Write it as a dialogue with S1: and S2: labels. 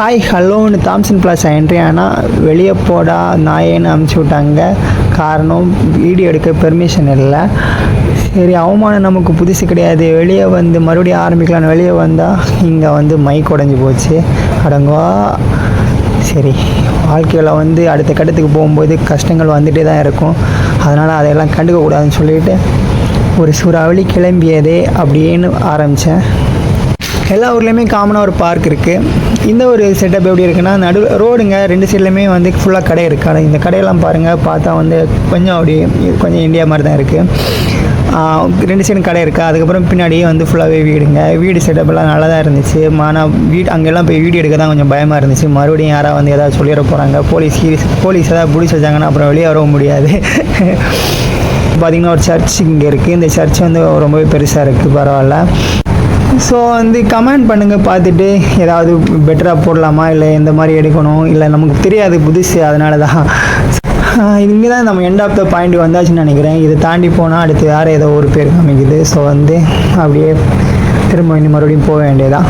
S1: Hi ஹலோன்னு Thomson Plaza entry ஆனால் வெளியே போடா நாயேன்னு அனுப்பிச்சி விட்டாங்க. காரணம் வீடியோ எடுக்க பெர்மிஷன் இல்லை. சரி, அவமானம் நமக்கு புதுசு கிடையாது. வெளியே வந்து மறுபடியும் ஆரம்பிக்கலான்னு வெளியே வந்தால் இங்கே வந்து மைக் உடஞ்சி போச்சு. அடங்கோ. சரி, வாழ்க்கையில் வந்து அடுத்த கட்டத்துக்கு போகும்போது கஷ்டங்கள் வந்துகிட்டே தான் இருக்கும். அதனால் அதையெல்லாம் கண்டுக்கக்கூடாதுன்னு சொல்லிவிட்டு ஒரு சூறாவளி கிளம்பியதே அப்படின்னு ஆரம்பித்தேன். எல்லா ஊர்லேயுமே காமனாக ஒரு பார்க் இருக்குது. இந்த ஒரு செட்டப் எப்படி இருக்குன்னா, ரோடுங்க 2 சைட்லேயுமே வந்து ஃபுல்லாக கடை இருக்குது. ஆனால் இந்த கடையெல்லாம் பாருங்கள், பார்த்தா வந்து கொஞ்சம் இந்தியா மாதிரி தான் இருக்குது. 2 சைடும் கடை இருக்குது. அதுக்கப்புறம் பின்னாடியே வந்து ஃபுல்லாகவே வீடு செட்டப்பெல்லாம் நல்லா தான் இருந்துச்சு. ஆனால் அங்கெல்லாம் போய் வீடியோ எடுக்க தான் கொஞ்சம் பயமாக இருந்துச்சு. மறுபடியும் யாராவது வந்து ஏதாவது சொல்லிட போகிறாங்க, போலீஸ் ஏதாவது பிடிச்சி வச்சாங்கன்னா அப்புறம் வெளியே வரவும் முடியாது. பார்த்திங்கன்னா ஒரு சர்ச் இங்கே இருக்குது. இந்த சர்ச் வந்து ரொம்பவே பெருசாக இருக்குது, பரவாயில்ல. ஸோ வந்து கமெண்ட் பண்ணுங்கள், பார்த்துட்டு ஏதாவது பெட்டராக போடலாமா, இல்லை எந்த மாதிரி எடுக்கணும், இல்லை நமக்கு தெரியாது புதுசு, அதனால தான். இங்கே தான் நம்ம எண்ட் ஆஃப் த பாயிண்ட் வந்தாச்சுன்னு நினைக்கிறேன். இதை தாண்டி போனால் அடுத்து வேறு ஏதோ ஒரு பேர் காமிக்குது. ஸோ வந்து அப்படியே திரும்ப இன்னும் மறுபடியும் போக வேண்டியதான்.